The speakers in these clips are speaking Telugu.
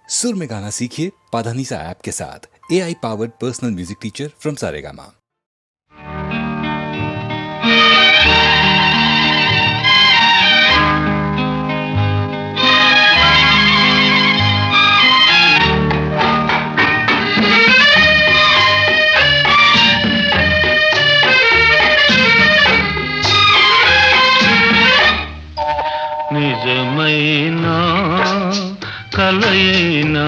सुर में गाना सीखिए पाधानीसा ऐप के साथ। AI powered personal music teacher from Saregama. నిజమైనా కలయినా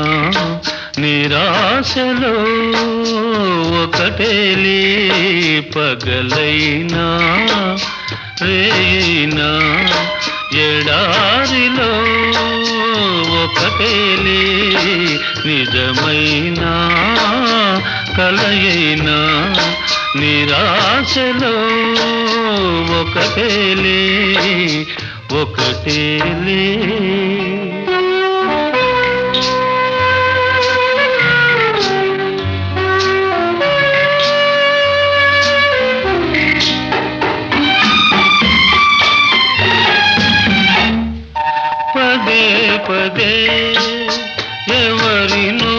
నిరాశలో ఒకటేలే, పగలైనా రేయినా ఎడారిలో ఒకటేలే. నిజమైనా కలయినా నిరాశలో ఒకటేలే, ఒకటేలే. పదే పదే ఎవరినో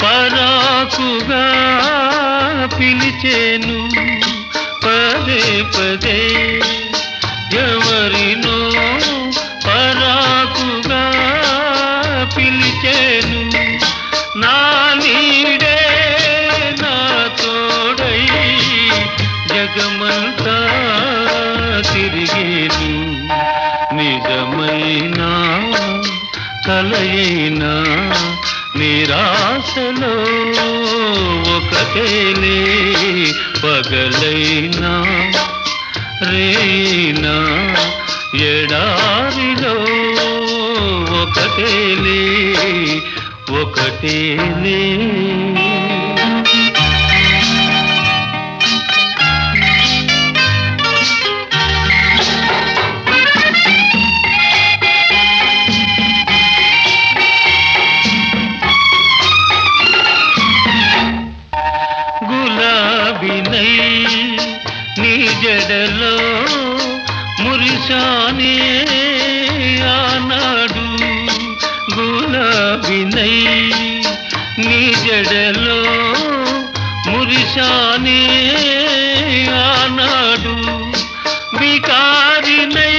పరాకుగా పిలిచేను, పదే పదే ఎవరినో పరాకుగా పిలిచేను. నా నీడే నా తోడై జగమంతా తిరిగేను. నిజమైనా కలయినా నిరాశలో ఒకటేలే, పగలైనా రేయినా ఎడారిలో ఒకటేలే, ఒకటేలే. గులాబీనై నీ జడలో మురిశానే ఆనాడు, గులాబీనై నీ జడలో మురిశానే ఆనాడు. బికారినై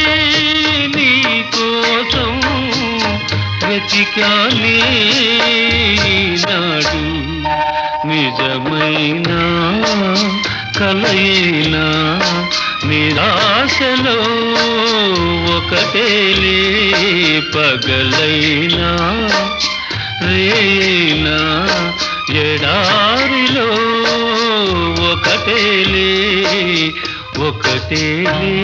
నీ కోసం వెతికానే నాడు. నిజమైనా కలయినా నిరాశలో ఒకటేలే, పగలైనా రేయినా ఎడారిలో ఒకటేలే, ఒకటేలే.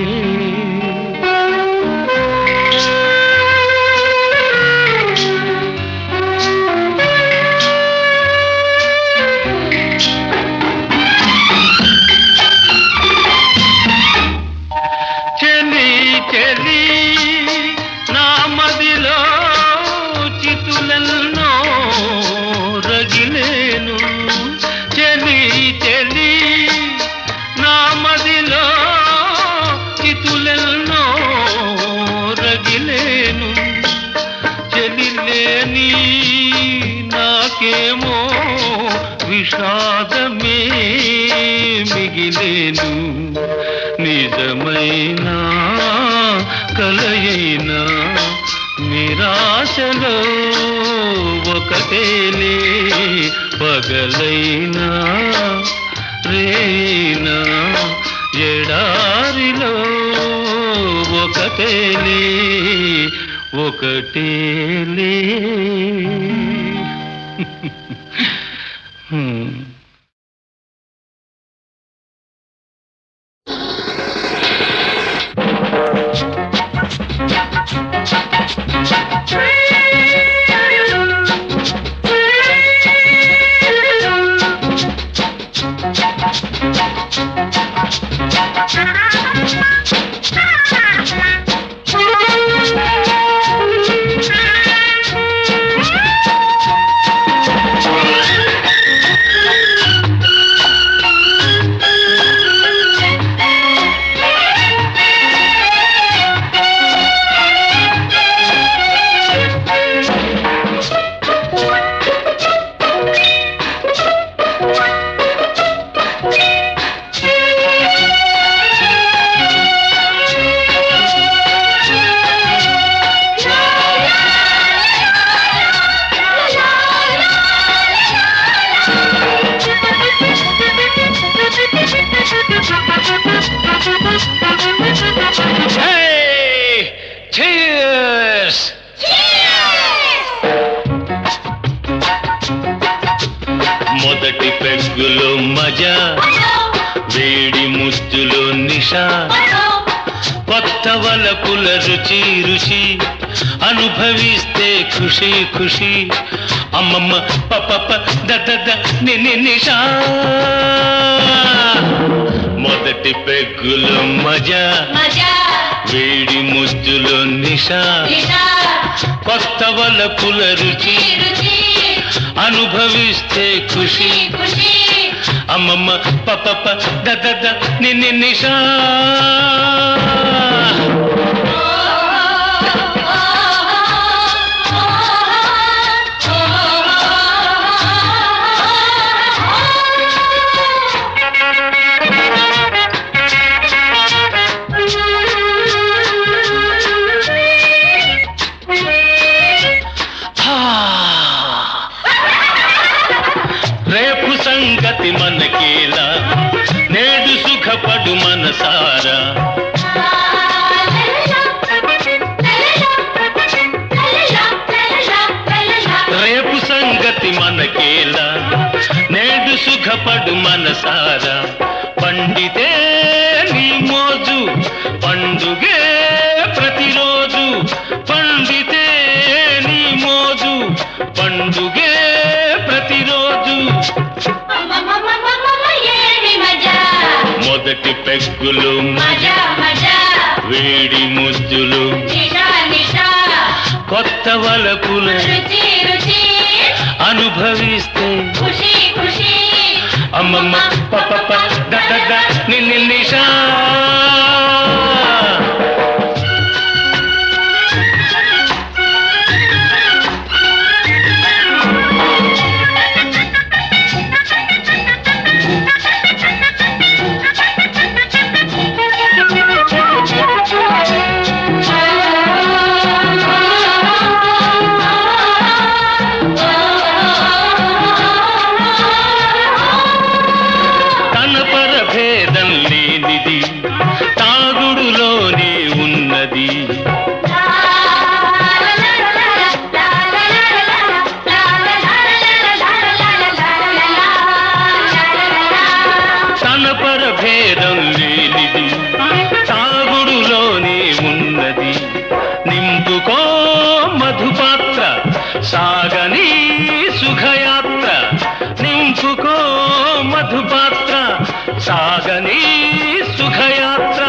చెలి నా మదిలో చితులెన్నో రగిలేను, చెలి చెలి నా మదిలో చితులెన్నో రగిలేను. చెలి లేని నాకేమో విషాదమే మిగిలేను. నిజమైనా కలయినా నిరాశలో ఒకటేలే, పగలైనా రేయినా ఎడారిలో ఒకటేలే, ఒకటేలే. మొదటి పెగ్గులో మజా, వేడి ముద్దులో నిషా, కొత్త వలపుల రుచి రుచి అనుభవిస్తే ఖుషి ఖుషి. అమ్మమ్మ పప దద నిషా. మొదటి పెగ్గులో మజా, వేడి ముద్దులో నిషా, కొత్త వలపుల రుచి అనుభవిస్తే ఖుషి. అమ్మమ్మ పప దద నిషా. రేపు సంగతి మనకేలా, నేడు సుఖపడు మనసారా. రేపు సంగతి మనకేలా, నేడు సుఖపడు మనసారా. పండితే నీ మోజు, పండుగే ప్రతిరోజు. పండితే నీ మోజు, పండుగే ప్రతిరోజు. మొదటి పెగ్గులు మజా, వేడి ముద్దులు, కొత్త వలపుల అనుభవిస్తే అమ్మమ్మ పప దద నిషా. తాగుడులోనే ఉన్నది, తన పరభేదం లేనిది. తాగుడులోనే ఉన్నది, నింపుకో మధుపాత్ర, సాగని సుఖయాత్ర. నింపుకో మధుపాత్ర, సాగని సుఖయాత్ర.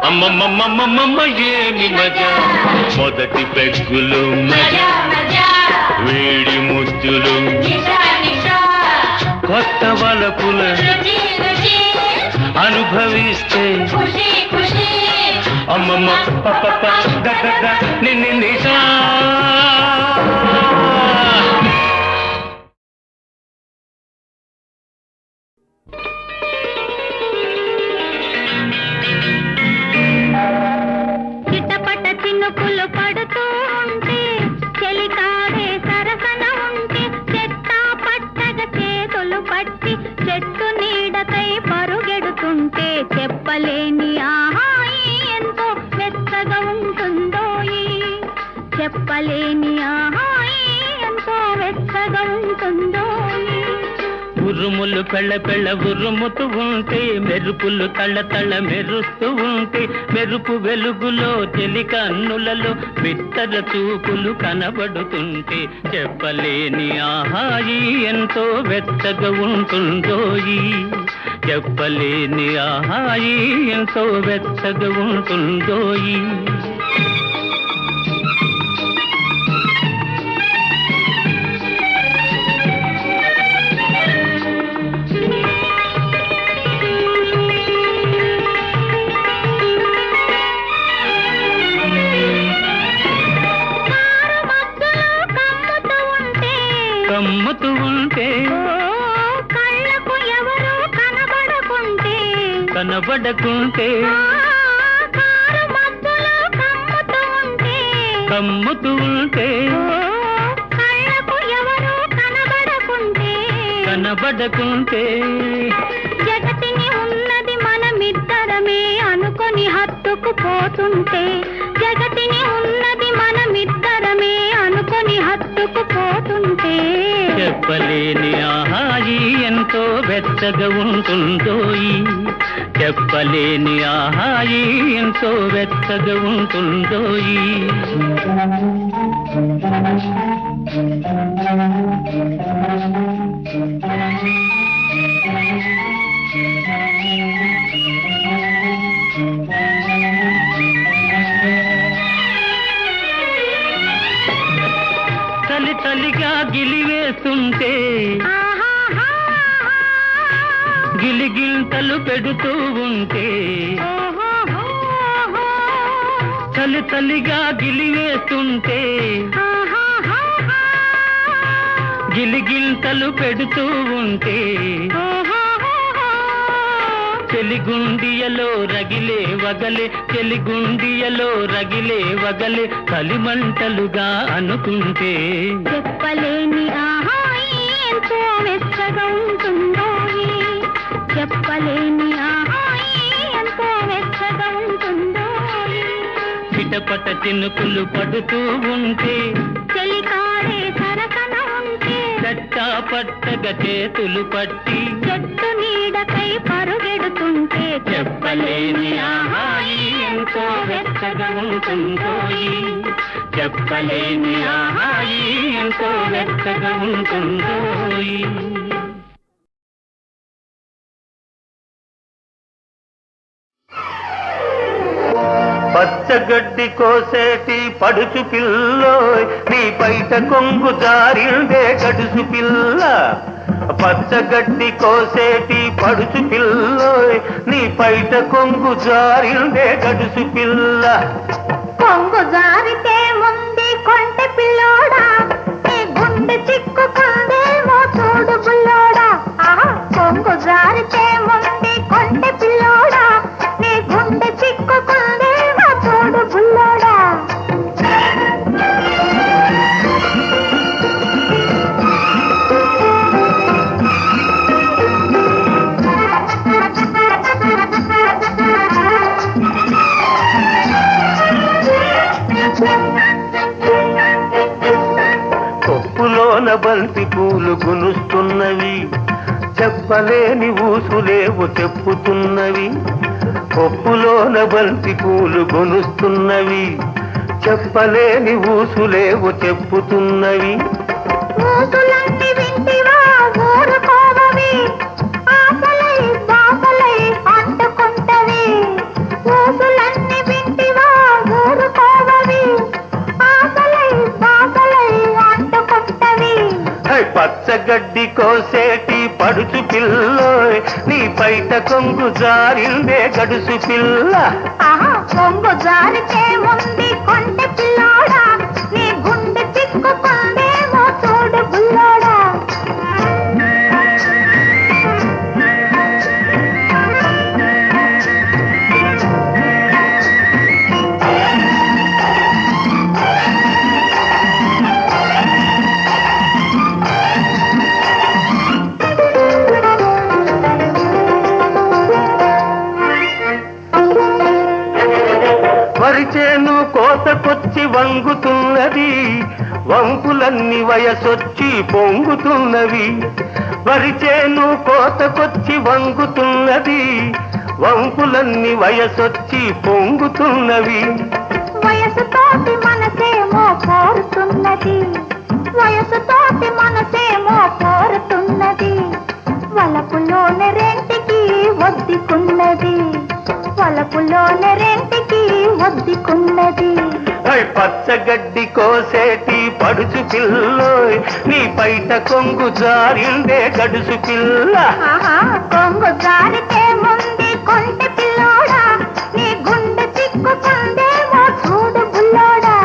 అమ్మమ్మమ్మమ్మమ్మ ఏమి మజా. మొదటి పెగ్గులు మజా, వేడి ముద్దులు, కొత్త వలపుల అనుభవిస్తే అమ్మమ్మ పప దద నిషా. చిటపట చినుకులు పడుతూ ఉంటే, చెలికాడే సరసన ఉంటే, చెట్టా పట్టగ చేతులు పట్టి చెట్టు నీడకై పరుగెడుతుంటే, చెప్పలేని ఆహాయి ఎంతో వెచ్చగా ఉంటుందోయి. చెప్పలేని ఆహాయి ఎంతో వెచ్చగా ఉంటుందోయి. ఉరుములు పెళ్ళ పెళ్ళ ఉరుముతూ ఉంటే, మెరుపులు తళ్ళ తళ్ళ మెరుస్తూ ఉంటే, మెరుపు వెలుగులో చెలి కన్నులలో బిత్తర చూపులు కనబడుతుంటే, చెప్పలేని ఆహాయి ఎంతో వెచ్చగా ఉంటుందోయి. చెప్పలేని ఆహాయి ఎంతో వెచ్చగా ఉంటుందోయి. కమ్ముతూ ఉంటే, కళ్ళకు ఎవరు కనబడకుంటే, కనబడకుంటే, కారు మబ్బులో కమ్ముతూ ఉంటే, కమ్ముతూ ఉంటే, కళ్ళకు ఎవరు కనబడకుంటే, కనబడకుంటే. జగతిని ఉన్నది మనమిద్దరమే అనుకొని హత్తుకుపోతుంటే, జగతిని ఉన్నది మనమిద్దరమే అనుకొని హత్తుకుపోతుంటే, చెప్పలేని ఆహాయి ఎంతో వెచ్చగా ఉంటుందోయి, చెప్పలేని ఆహాయి ఎంతో వెచ్చగా ఉంటుందోయి. చలి చలిగా గిలివేస్తుంటే గిలిగింతలు పెడుతూ ఉంటే, చలి చలిగా గిలివేస్తుంటే గిలిగింతలు పెడుతూ ఉంటే, చెలిగుండియలో రగిలే వగలే, చెలిగుండియలో రగిలే వగలే కలిమంటలుగా అనుకుంటే, చెప్పలేని ఆహాయి ఎంతో వెచ్చగా ఉంటుందోయి, చెప్పలేని ఆహాయి ఎంతో వెచ్చగా ఉంటుందోయి. చిటపట చినుకులు పడుతూ ఉంటే, చెలికాడే సరసన ఉంటే, చట్టా పట్టగా చేతులు పట్టి, చెట్టు నీడకై పరుగెడుతుంటే, చెప్పలేని ఆహాయి ఎంతో వెచ్చగా ఉంటుందోయి, చెప్పలేని ఆహాయి ఎంతో వెచ్చగా ఉంటుందోయి. పచ్చగడ్డి కోసేటి పడుచు పిల్లోయ్, నీ పైట కొంగు జారిందే గడుసు పిల్ల. పచ్చగడ్డి కోసేటి పడుచు పిల్లోయ్, నీ పైట కొంగు జారిందే గడుసు పిల్ల. కొంగు జారితే ముందు కొంటె పిల్లోడా, నీ గుండె చిక్కుకుందేమో చూడు బుల్లోడా. కొంగు జారితే ముందు కొంటె పిల్లోడా, నీ గుండె చిక్కుకుందేమో చూడు బుల్లోడా. కొప్పులోన బంతి పూలు గునుస్తున్నవి, చెప్పలేని ఊసులేవు చెప్పుతున్నవి. కొప్పులోన బంతి పూలు గునుస్తున్నవి, చెప్పలేని ఊసులేవు చెప్పుతున్నవి. ఊసులన్నీ వింటివా ఊరుకోవవి, ఆశలై బాసలై అంటుకుంటవి. ఊసులన్నీ వింటివా ఊరుకోవవి, ఆశలై బాసలై అంటుకుంటవి. పచ్చగడ్డి కోసేటి పడుచు పిల్లోయ్, నీ పైట కొంగు జారిందే గడుసు పిల్ల. కొంగు జారితే ముందు కొంటె పిల్లోడా, నీ గుండె చిక్కుకుందేమో చూడు బుల్లోడా. వరిచేను కోతకొచ్చి వంగుతున్నది, వంపులన్నీ వయసొచ్చి పొంగుతున్నవి. వరిచేను కోతకొచ్చి వంగుతున్నది, వంపులన్నీ వయసొచ్చి పొంగుతున్నవి. వయసుతోటి మనసేమో కోరుతున్నది, వయసుతోటి మనసేమో కోరుతున్నది. వలపులోని రెంటికి ఒద్దుకున్నది, వలపులోని రెంటికి ఒద్దుకున్నది. పచ్చగడ్డి కోసేటి పడుచు పిల్లోయ్, నీ పైట కొంగు జారిందే గడుసు పిల్ల. కొంగు జారితే ముందు కొంటె పిల్లోడా, నీ గుండె చిక్కుకుందేమో చూడు బుల్లోడా.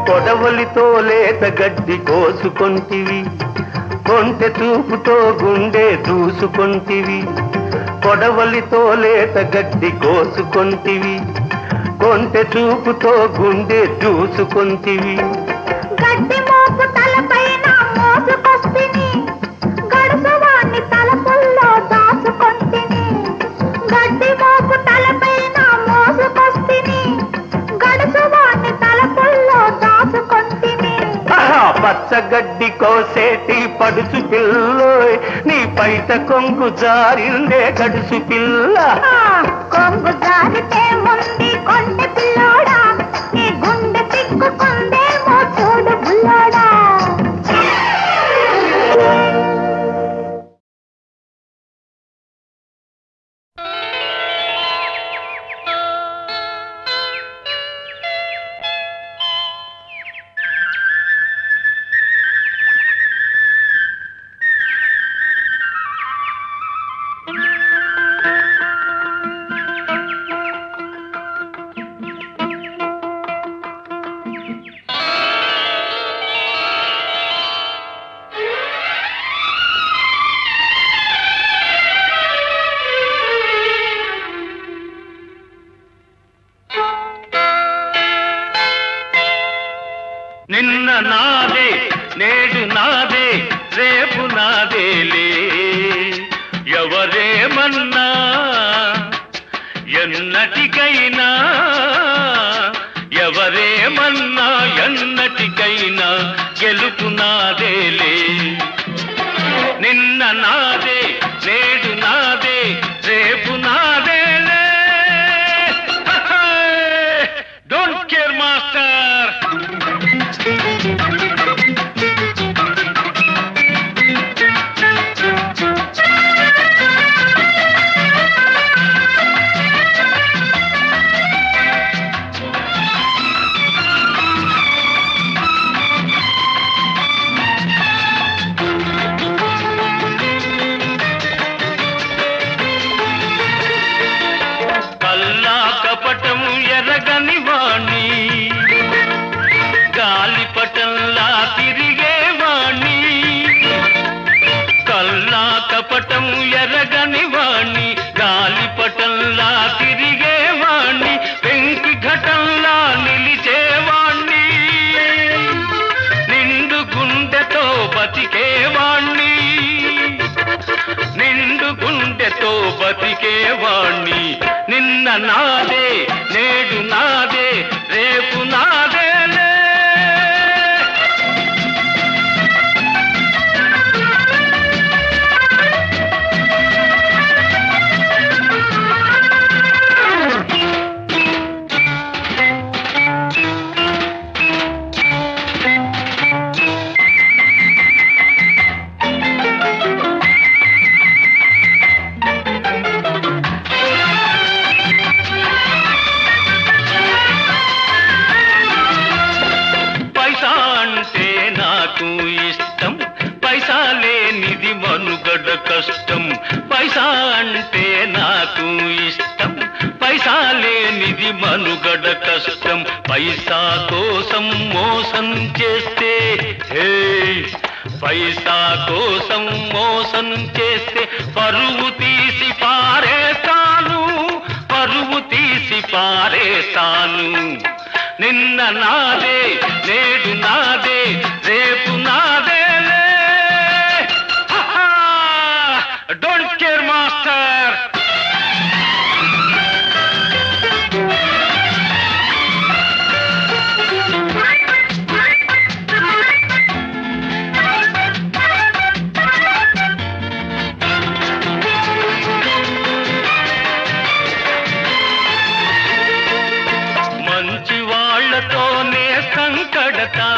కొడవలితో లేత గడ్డి కోసుకొంటివి, కొంటె చూపుతో గుండె దూసుకొంటివి. కొడవలితో లేత గడ్డి కోసుకొంటివి, కొంటె చూపుతో గుండె దూసుకొంటివి. గడ్డి మోపు తలపైన మోసుకొస్తిని గడుసువాణ్ణి తలపుల్లో దాచుకొంటిని గడ్డి మోపు తలపైన మోసుకొస్తిని గడుసువాణ్ణి తలపుల్లో దాచుకొంటిని పచ్చగడ్డి కోసేటి పడుచు పిల్లోయ్ నీ పైట కొంగు జారిందే గడుసు పిల్ల కొంగు జారితే ముందు కొంటె పిల్లోడా నీ గుండె తిక్కుకుందేమో చూడు బుల్లోడా నిన్న నాదే నేడు నాదే రేపు నాదేలే ఎవరేమన్నా ఎన్నటికైనా ఎవరేమన్నా ఎన్నటికైనా గెలుపు నాదేలే నిన్న నాదే నేడు నాదే రేపు నాదేలే డోంట్ కేర్ మాస్టర్ కల్లా కపటం ఎరగని వాణ్ణి గాలిపటంలా తిరిగేవాణ్ణి కల్లా కపటం ఎరగని వాణ్ణి గాలిపటంలా తిరిగేవాణ్ణి పెంకి ఘటంలా నిలిచేవాణ్ణి నిండు గుండెతో బతికేవాణ్ణి నిండు గుండెతో బతికేవాణ్ణి నిన్న నాదే నేడు నాదే రేపు నాదేలే పైసా అంటే నాకు ఇష్టం పైసా లేనిది మనుగడ కష్టం పైసా అంటే నాకు ఇష్టం పైసా లేనిది మనుగడ కష్టం పైసా కోసం మోసం చేస్తే హే పైసా కోసం మోసం చేస్తే పరువు తీసి పారేస్తాను పరువు తీసి పారేస్తాను నిన్న నాదే నేడు నాదే రేపు నాదేలే డోంట్ కేర్ మాస్టర్ మంచి వాళ్లతోనే సంకడతా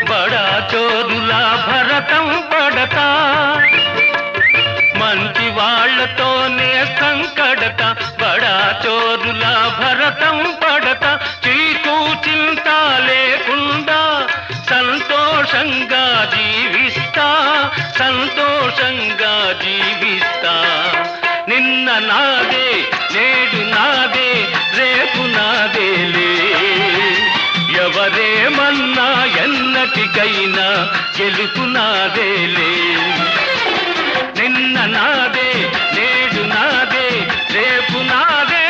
బడా చోరులా భరతం పడతా మంచి వాళ్లతోనే సంకడత బడా చోరులా భరతం పడతా చీకు చింత లేకుండా సంతోషంగా జీవిస్తా సంతోషంగా జీవిస్తా నిన్న నాదే నేడు నాదే రేపు నాదేలే ఎవరేమన్నా ఎన్నటికైనా గెలుపు నాదేలే నిన్న నాదే నేడు నాదే రేపు నాదే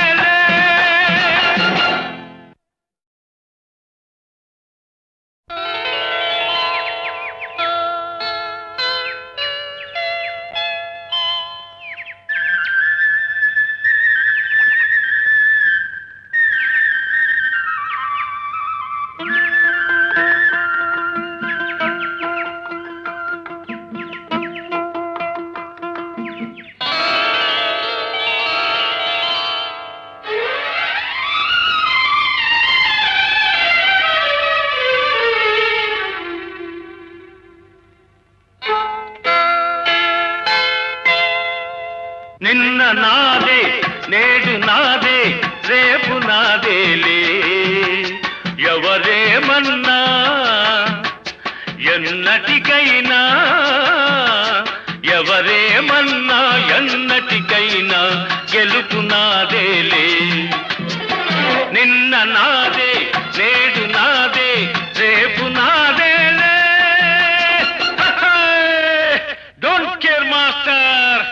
నిన్న నాదే నేడు నాదే రేపు నాదేలే ఎవరేమన్నా ఎన్నటికైనా ఎవరేమన్నా ఎన్నటికైనా గెలుపు నాదేలే నిన్న నాదే నేడు నాదే రేపు నాదేలే డోంట్ కేర్ మాస్టర్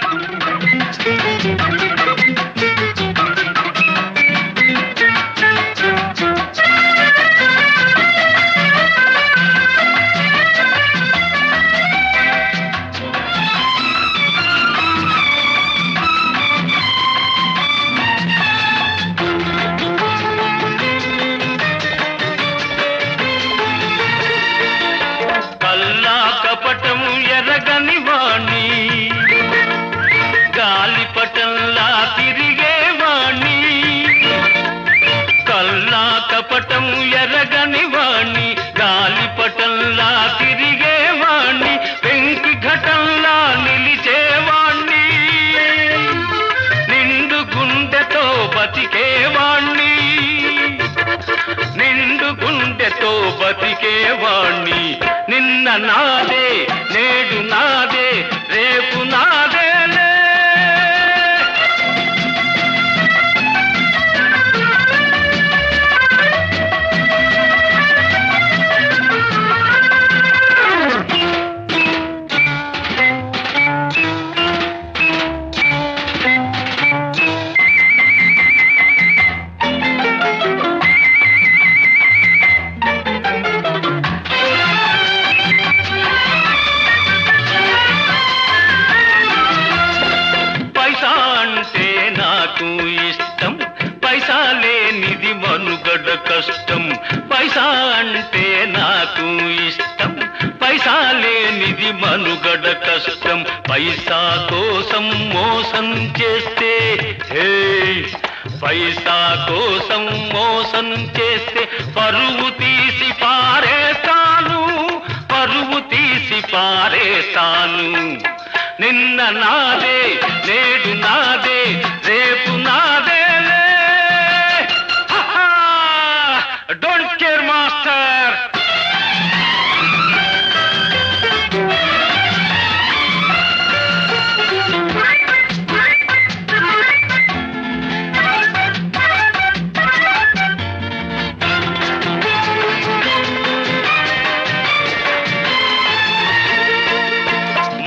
కపటము ఎరగని వాణ్ణి గాలిపటంలా తిరిగేవాణ్ణి కల్లా కపటము ఎరగని వాణ్ణి గాలిపటంలా తిరిగేవాణ్ణి పెంకి ఘటంలా నిలిచేవాణ్ణి నిండు గుండెతో బతికేవాణ్ణి నిండు గుండెతో బతికేవాణ్ణి నిన్న నాదే నేడు నాదే రేపు నాదేలే పైసా లేనిది మనుగడ కష్టం పైసా అంటే నాకు ఇష్టం పైసా లేనిది మనుగడ కష్టం పైసా కోసం మోసం చేస్తే పైసా కోసం మోసం చేస్తే పరువు తీసి పారేస్తాను పరువు తీసి పారేస్తాను నిన్న నాదే నేడు నాదే రేపు నాదేలే డోంట్ కేర్ మాస్టర్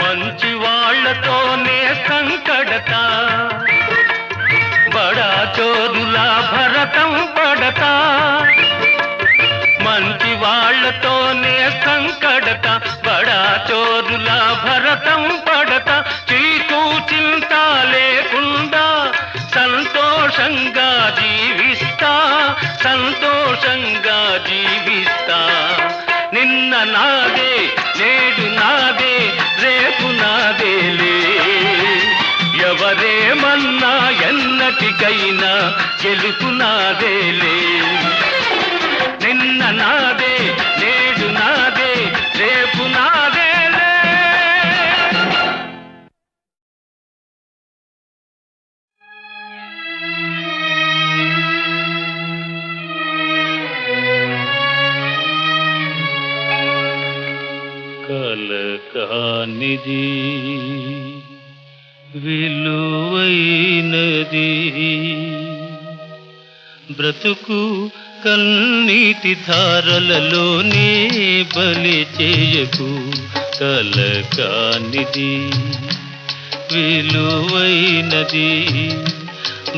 మంచి వాళ్లతోనే సంకడతా బడా చోరులా భరతం పడతా మంచి వాళ్లతోనే సంకడత బడా చోరులా భరతం పడతా చీకు చింత లేకుండా సంతోషంగా జీవిస్తా సంతోషంగా జీవిస్తా నిన్న నాదే నేడు నాదే రేపు నాదేలే ఎవరేమన్నా ఎన్నటికైనా గెలుపు నాదేలే నిన్న నాదే నేడు నాదే రేపు నాదేలే కలకానిది విలువైనది బ్రతుకు కన్నీటి ధారలలోనే బలి చేయకు కలకానిది విలువైనది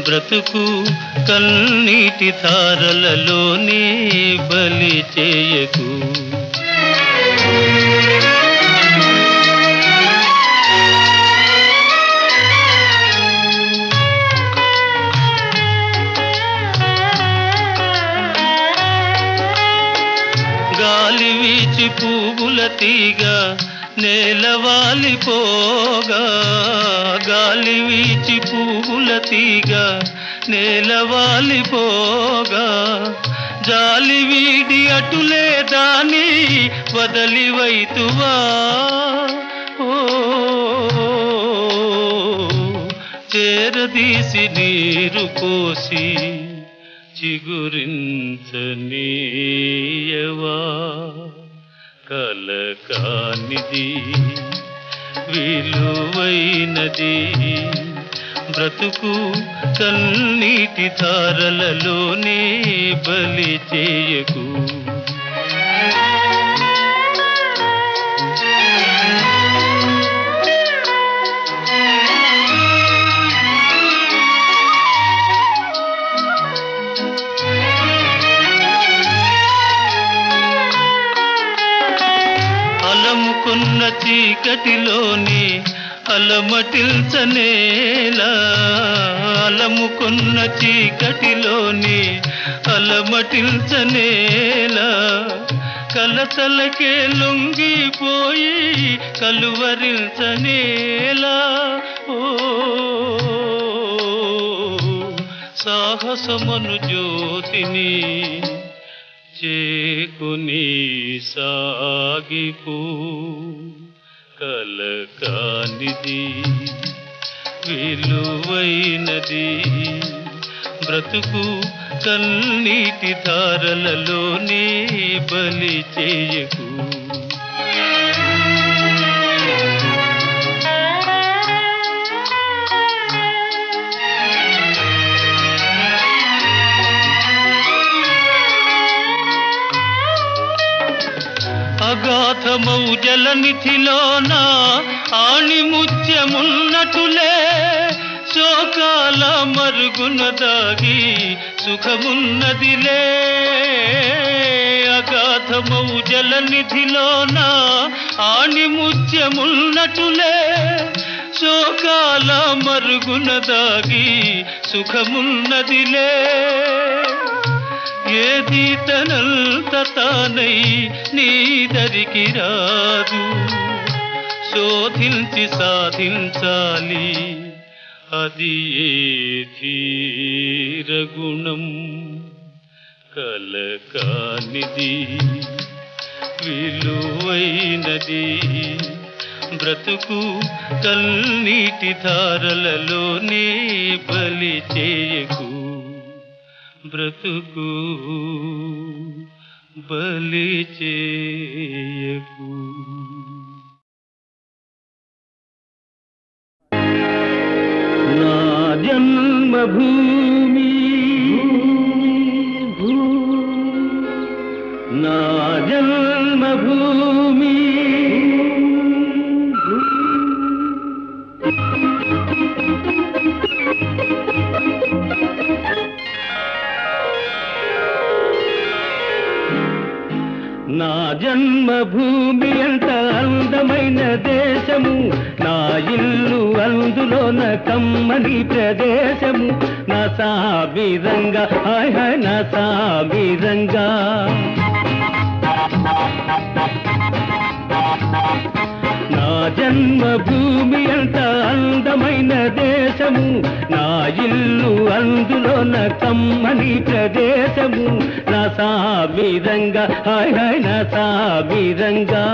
బ్రతుకు కన్నీటి ధారలలోనే బలి చేయకు గాలి వీచి పువ్వుల తీగ నేలవాలిపోగా గాలి వీచి పువ్వుల తీగ నేలవాలిపోగా జాలి వీడి అటులే దాని వదలివైతువా ఓ చేరదీసి నీరు పోసి చిగురించనీయవా కలకానిది విలువైనది బ్రతుకు కన్నీటి ధారలలోనే బలి చేయకు అలముకున్న చీకటిలోని అలమటిల్చనేలా అలముకున్న చీకటిలోని అలమటిల్చనేలా కలతలకే లొంగిపోయి కలువరించనేలా ఓ సాహసమను జ్యోతిని చేకుని సాగిపో కలకానిది విలువైనది బ్రతుకు కన్నీటి ధారలలోనే బలి చేయకు అగాధమౌ జలనిధిలోన ఆణిముత్యమున్నటులే శోకాల మరుగున దాగి సుఖమున్నదిలే అగాధమౌ జలనిధిలోన ఆణిముత్యమున్నటులే శోకాల మరుగున దాగి సుఖమున్నదిలే ఏది తనంత తానై నీదరికి రాదు శోధించి సాధించాలి అది ఏ ధీరగుణం కలకానిది విలువైనది బ్రతుకు కన్నీటి ధారలలోనే బలి చేయకు బ్రతుకు బలి చేయకు నా జన్మభూమి నా జన్మభూమి నా జన్మభూమి ఎంత అందమైన దేశము నా ఇల్లు అందులోన కమ్మని ప్రదేశము నా సామిరంగా హాయ్ హాయ్ నా సామిరంగా నా జన్మభూమి ఎంత అందమైన దేశము నా ఇల్లు అందులోన కమ్మని ప్రదేశము నా సామిరంగా హాయ్ హాయ్ నా సామిరంగా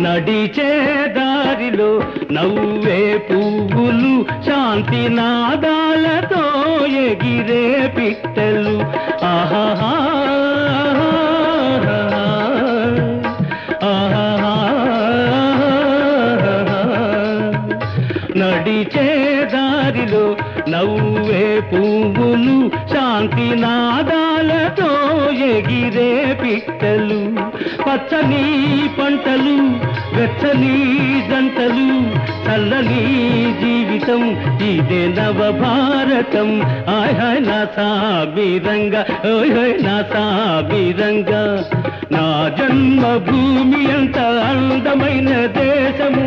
నడిచే దారిలో నవ్వే పువ్వులు శాంతి నాదాలతో ఎగిరే పిట్టలు ఆహా నడిచే దారిలో నవ్వే పువ్వులు శాంతి నాదాలతో ఎగిరే పిట్టలు పచ్చని పంటలు వెచ్చని జంటలు చల్లని జీవితం ఇదే నవ భారతం హాయ్ హాయ్ నా సామిరంగా ఓయ్ హాయ్ నా సామిరంగా నా జన్మభూమి ఎంత అందమైన దేశము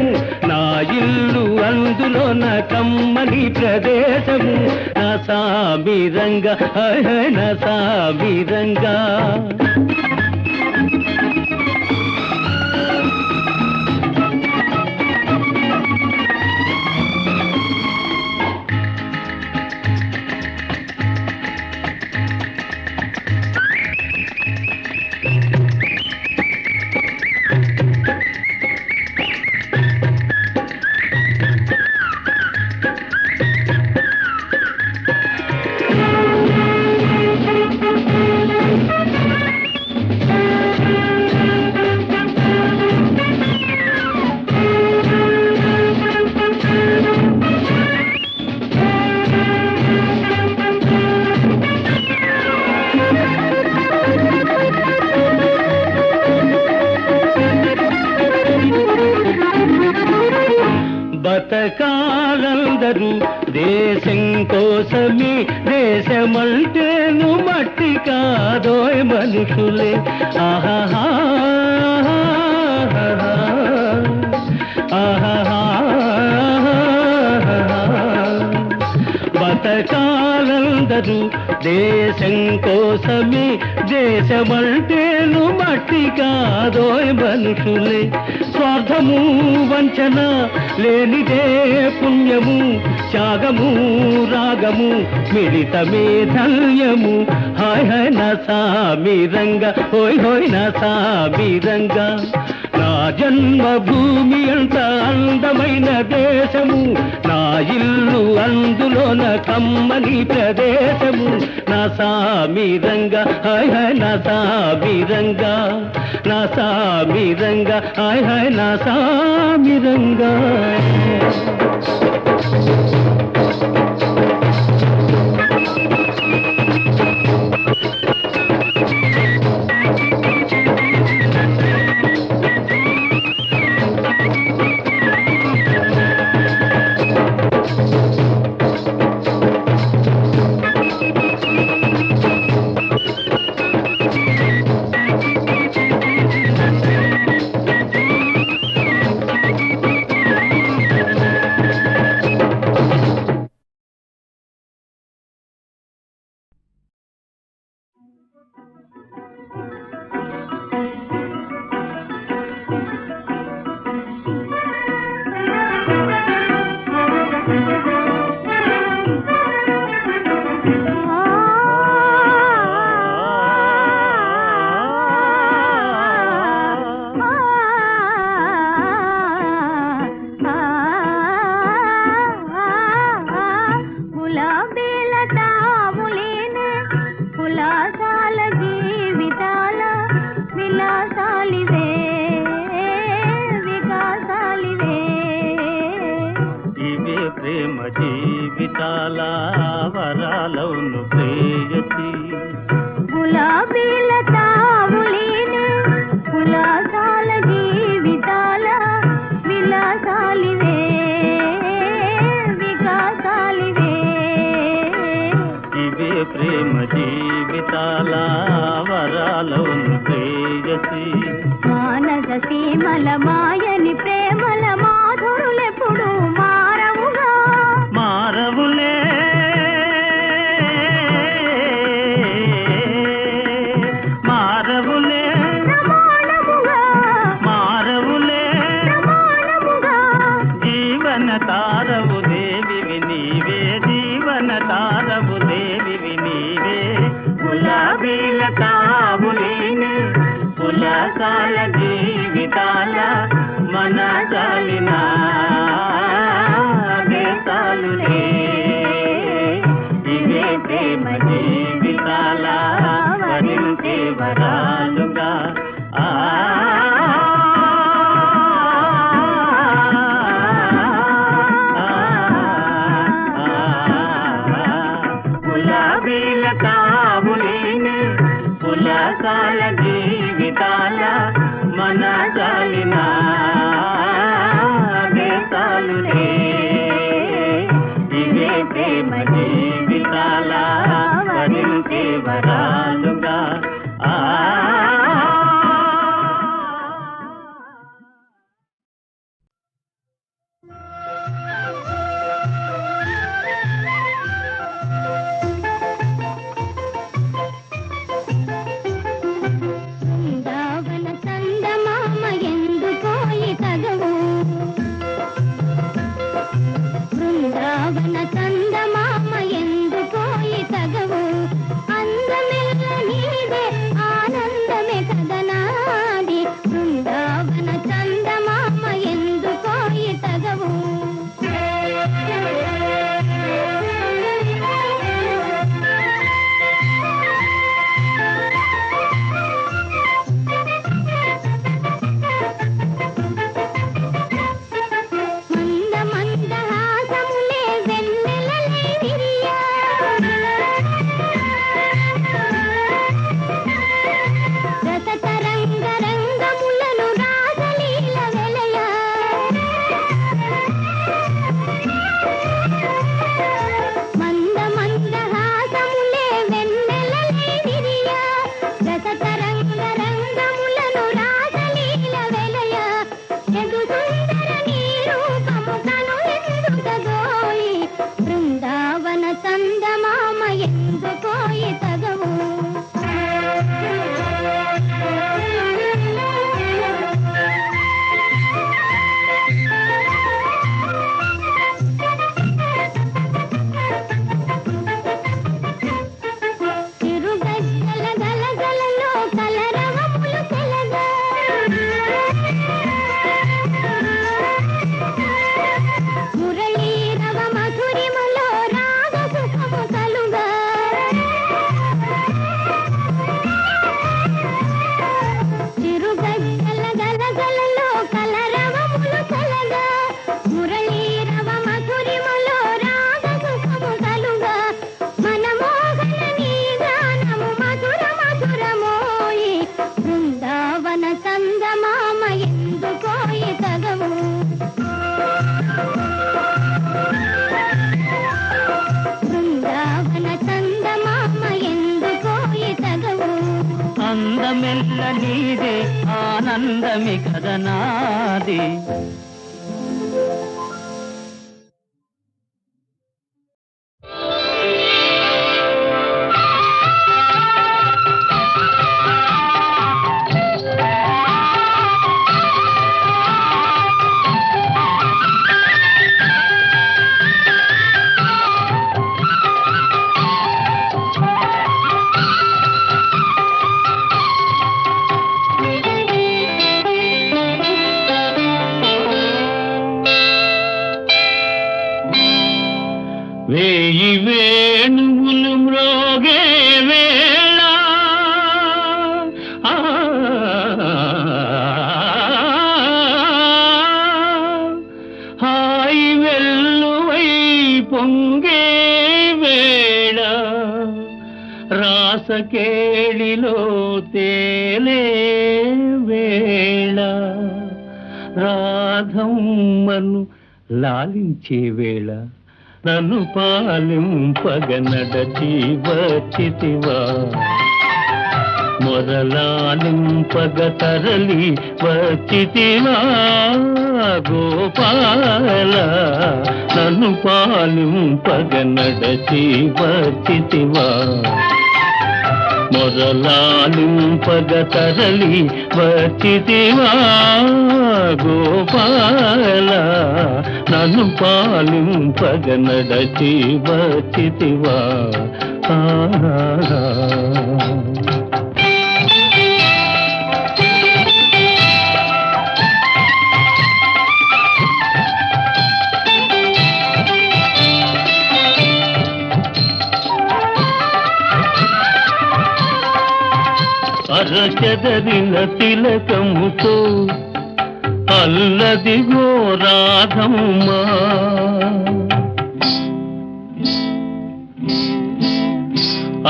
నా ఇల్లు అందులోన కమ్మని ప్రదేశము నా సామిరంగా హాయ్ హాయ్ నా సామిరంగా దేశం కోసమే దేశమంటేను మట్టి కాదోయ్ మనుషులే ఆహాహా ఆహాహా బతకాలందరూ దేశం కోసమే దేశమంటేను మట్టి కాదోయ్ మనుషులే స్వార్థము వంచన లేనిదే పుణ్యము త్యాగము రాగము మిళితమే ధన్యము హాయ్ హాయ్ నా సామిరంగ హోయ్ హోయ్ నా సామిరంగ నా జన్మభూమి అంత అందమైన దేశము నా ఇల్లు అందులోన కమ్మని ప్రదేశము నా సామిరంగ హాయ్ హాయ్ నా సామిరంగ నా సామిరంగ హాయ్ హాయ్ నా సామిరంగ బృందావన చందమామ ఎందు పోయి తగవు అందమెల్ల వెన్నెల్ల నీదే ఆనందమి కదనాది వేయి వేణువులు మ్రోగే వేళ హాయి వెల్లువై పొంగే వేళ రాసకేళిలో తేలే వేళ రాధమ్మను లాలించే వేళ నన్ను పాలింపగ నడచి వచ్చితివా మొరలాలింపగ తరలి వచ్చితివా గోపాల నన్ను పాలింపగ నడచి వచ్చితివా మొరలాలింపగ తరలి వచ్చితివా గోపాల నన్ను పాలింపగ నడచి వచ్చితివా అరచెదరిన తిలకముతో అల్లదిగో రాధమ్మా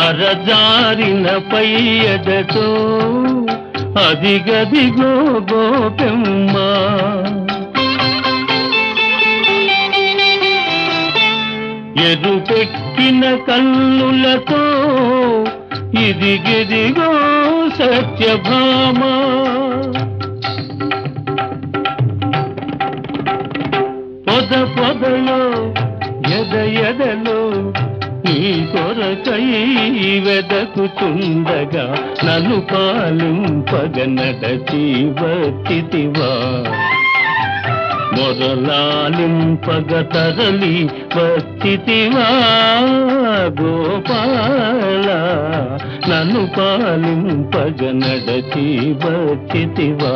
అరజారిన పయ్యదతో అదిగదిగో గోపెమ్మ ఎరుపెక్కిన కన్నులతో ఇదిగిదిగో సత్యభామ పొద పొదలో ఎదలో నీ కొరకై వెదకుచుండగా నన్ను పాలింపగ నడచి వచ్చితివా మొరలాలింపగ తరలి వచ్చితివా గోపాల నన్ను పాలింపగ నడచి వచ్చితివా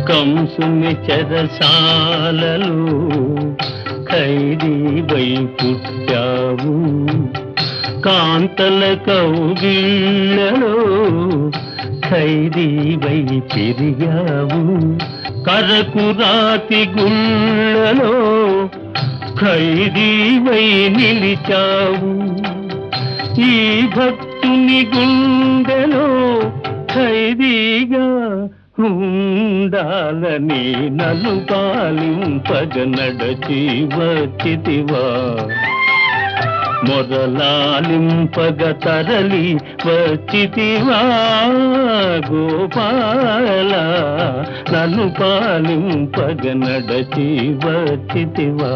కంసుని చెరసాలలో ఖైదీవై పుట్టావు కాంతల కౌగిళ్ళలో ఖైదీవై పెరిగావు కరకురాతి గుళ్ళలో ఖైదీవై నిలిచావు ఈ భక్తుని గుండెలో ఖైదీగా ఉండాలని నన్ను పాలింపగ నడచి వచ్చితివా మొరలాలింపగ తరలి వచ్చితివా గోపాల నన్ను పాలింపగ నడచి వచ్చితివా